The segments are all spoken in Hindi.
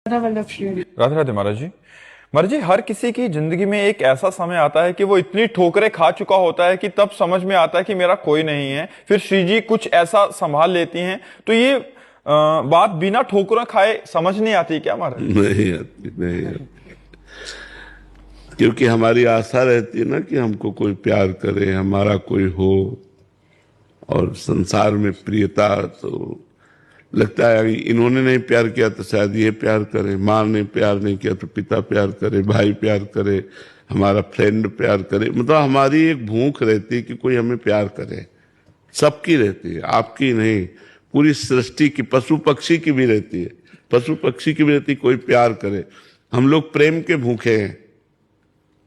राधे राधे महाराज जी। महाराज जी, हर किसी की जिंदगी में एक ऐसा समय आता है कि वो इतनी ठोकरें खा चुका होता है कि तब समझ में आता है कि मेरा कोई नहीं है। फिर श्री जी कुछ ऐसा संभाल लेती हैं। तो ये बात बिना ठोकरें खाए समझ नहीं आती क्या महाराज? नहीं आती, नहीं आती। क्योंकि हमारी आशा रहती है ना कि हमको कोई प्यार करे, हमारा कोई हो। और संसार में प्रियता तो लगता है कि इन्होंने नहीं प्यार किया तो शायद ये प्यार करे, माँ ने प्यार नहीं किया तो पिता प्यार करे, भाई प्यार करे, हमारा फ्रेंड प्यार करे। मतलब हमारी एक भूख रहती है कि कोई हमें प्यार करे। सबकी रहती है, आपकी नहीं, पूरी सृष्टि की, पशु पक्षी की भी रहती है। पशु पक्षी की भी रहती है, कोई प्यार करे। हम लोग प्रेम के भूखे हैं,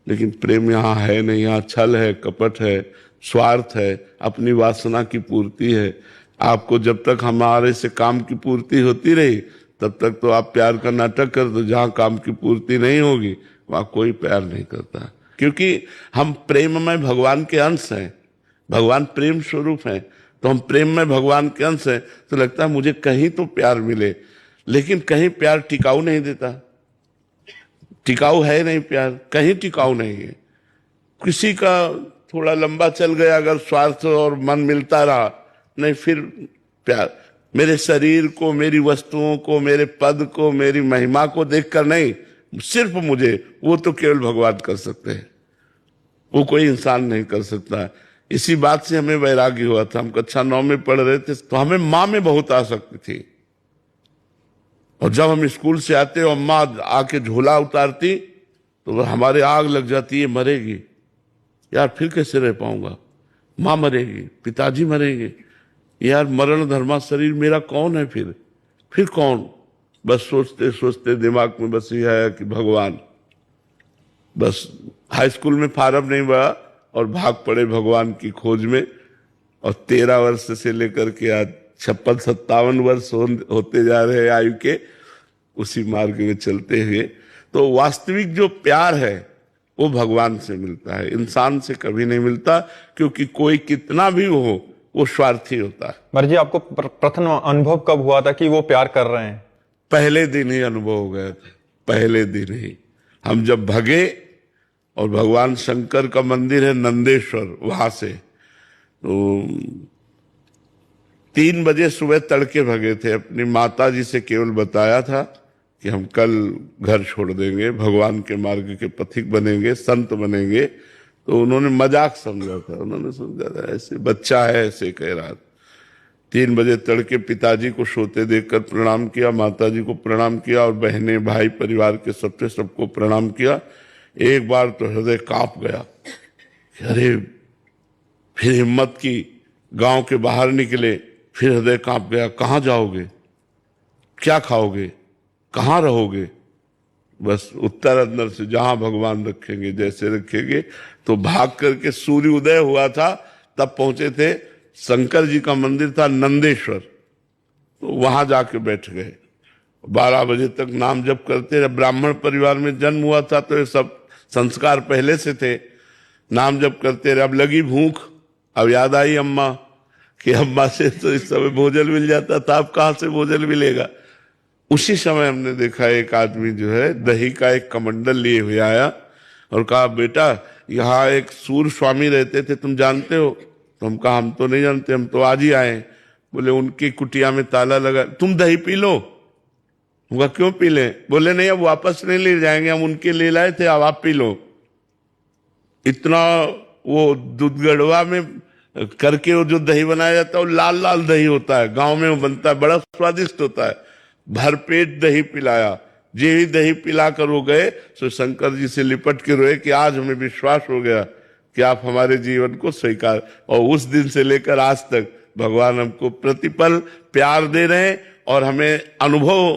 लेकिन प्रेम यहाँ है नहीं। यहाँ छल है, कपट है, स्वार्थ है, अपनी वासना की पूर्ति है। आपको जब तक हमारे से काम की पूर्ति होती रही तब तक तो आप प्यार का नाटक कर दो। जहां काम की पूर्ति नहीं होगी वहां कोई प्यार नहीं करता, क्योंकि हम प्रेम में भगवान के अंश हैं। भगवान प्रेम स्वरूप हैं, तो हम प्रेम में भगवान के अंश हैं। तो लगता है मुझे कहीं तो प्यार मिले, लेकिन कहीं प्यार टिकाऊ नहीं देता। टिकाऊ है नहीं, प्यार कहीं टिकाऊ नहीं है। किसी का थोड़ा लंबा चल गया अगर स्वार्थ और मन मिलता रहा, नहीं फिर प्यार मेरे शरीर को, मेरी वस्तुओं को, मेरे पद को, मेरी महिमा को देखकर नहीं, सिर्फ मुझे, वो तो केवल भगवान कर सकते हैं, वो कोई इंसान नहीं कर सकता। इसी बात से हमें वैराग्य हुआ था। हम कक्षा 9 में पढ़ रहे थे तो हमें माँ में बहुत आसक्ति थी। और जब हम स्कूल से आते और माँ आके झोला उतारती तो हमारे आग लग जाती है, मरेगी यार, फिर कैसे रह पाऊंगा, माँ मरेगी, पिताजी मरेंगे यार, मरण धर्मा शरीर मेरा कौन है, फिर कौन। बस सोचते सोचते दिमाग में बस ये आया कि भगवान। बस हाई स्कूल में फार्म नहीं भरा और भाग पड़े भगवान की खोज में। और 13 वर्ष से लेकर के आज 56-57 वर्ष होते जा रहे आयु के, उसी मार्ग में चलते हुए। तो वास्तविक जो प्यार है वो भगवान से मिलता है, इंसान से कभी नहीं मिलता, क्योंकि कोई कितना भी हो वो स्वार्थी होता है। महाराज जी, आपको प्रथम अनुभव कब हुआ था कि वो प्यार कर रहे हैं? पहले दिन ही अनुभव हो गया था, पहले दिन ही। हम जब भगे, और भगवान शंकर का मंदिर है नंदेश्वर, वहां से तो 3 बजे सुबह तड़के भगे थे। अपनी माता जी से केवल बताया था कि हम कल घर छोड़ देंगे, भगवान के मार्ग के पथिक बनेंगे, संत बनेंगे। तो उन्होंने मजाक समझा था, उन्होंने समझा था ऐसे बच्चा है, ऐसे कह रहा था। 3 बजे तड़के पिताजी को सोते देखकर प्रणाम किया, माताजी को प्रणाम किया, और बहनें भाई परिवार के सबको प्रणाम किया। एक बार तो हृदय कांप गया, अरे फिर हिम्मत की, गांव के बाहर निकले, फिर हृदय कांप गया, कहाँ जाओगे, क्या खाओगे, कहाँ रहोगे। बस उत्तर अंदर से जहां भगवान रखेंगे, जैसे रखेंगे। तो भाग करके सूर्य उदय हुआ था तब पहुंचे थे। शंकर जी का मंदिर था नंदेश्वर, तो वहां जाके बैठ गए। 12 बजे तक नाम जप करते रहे। ब्राह्मण परिवार में जन्म हुआ था तो ये सब संस्कार पहले से थे। नाम जप करते रहे। अब लगी भूख, अब याद आई अम्मा कि अम्मा से तो इस समय भोजन मिल जाता था, अब कहाँ से भोजन मिलेगा। उसी समय हमने देखा एक आदमी जो है दही का एक कमंडल लिए हुए आया और कहा, बेटा यहाँ एक सूर स्वामी रहते थे, तुम जानते हो? तो हम कहा, हम तो नहीं जानते, हम तो आज ही आए। बोले उनकी कुटिया में ताला लगा, तुम दही पी लो। होगा क्यों पी लें? बोले नहीं, अब वापस नहीं ले जाएंगे, हम उनके ले लाए थे, अब आप पी लो। इतना वो दूध गढ़वा में करके वो जो दही बनाया जाता है वो लाल लाल दही होता है, गांव में वो बनता है, बड़ा स्वादिष्ट होता है। भरपेट दही पिलाया। जे ही दही पिला कर वो गए तो शंकर जी से लिपट के रोए कि आज हमें विश्वास हो गया कि आप हमारे जीवन को स्वीकार। और उस दिन से लेकर आज तक भगवान हमको प्रतिपल प्यार दे रहे हैं, और हमें अनुभव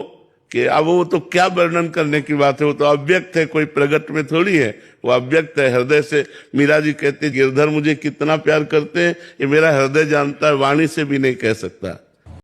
कि अब वो तो क्या वर्णन करने की बात है, वो तो अव्यक्त है, कोई प्रगट में थोड़ी है, वो अव्यक्त है, हृदय से। मीरा जी कहते गिरधर मुझे कितना प्यार करते हैं ये मेरा हृदय जानता है, वाणी से भी नहीं कह सकता।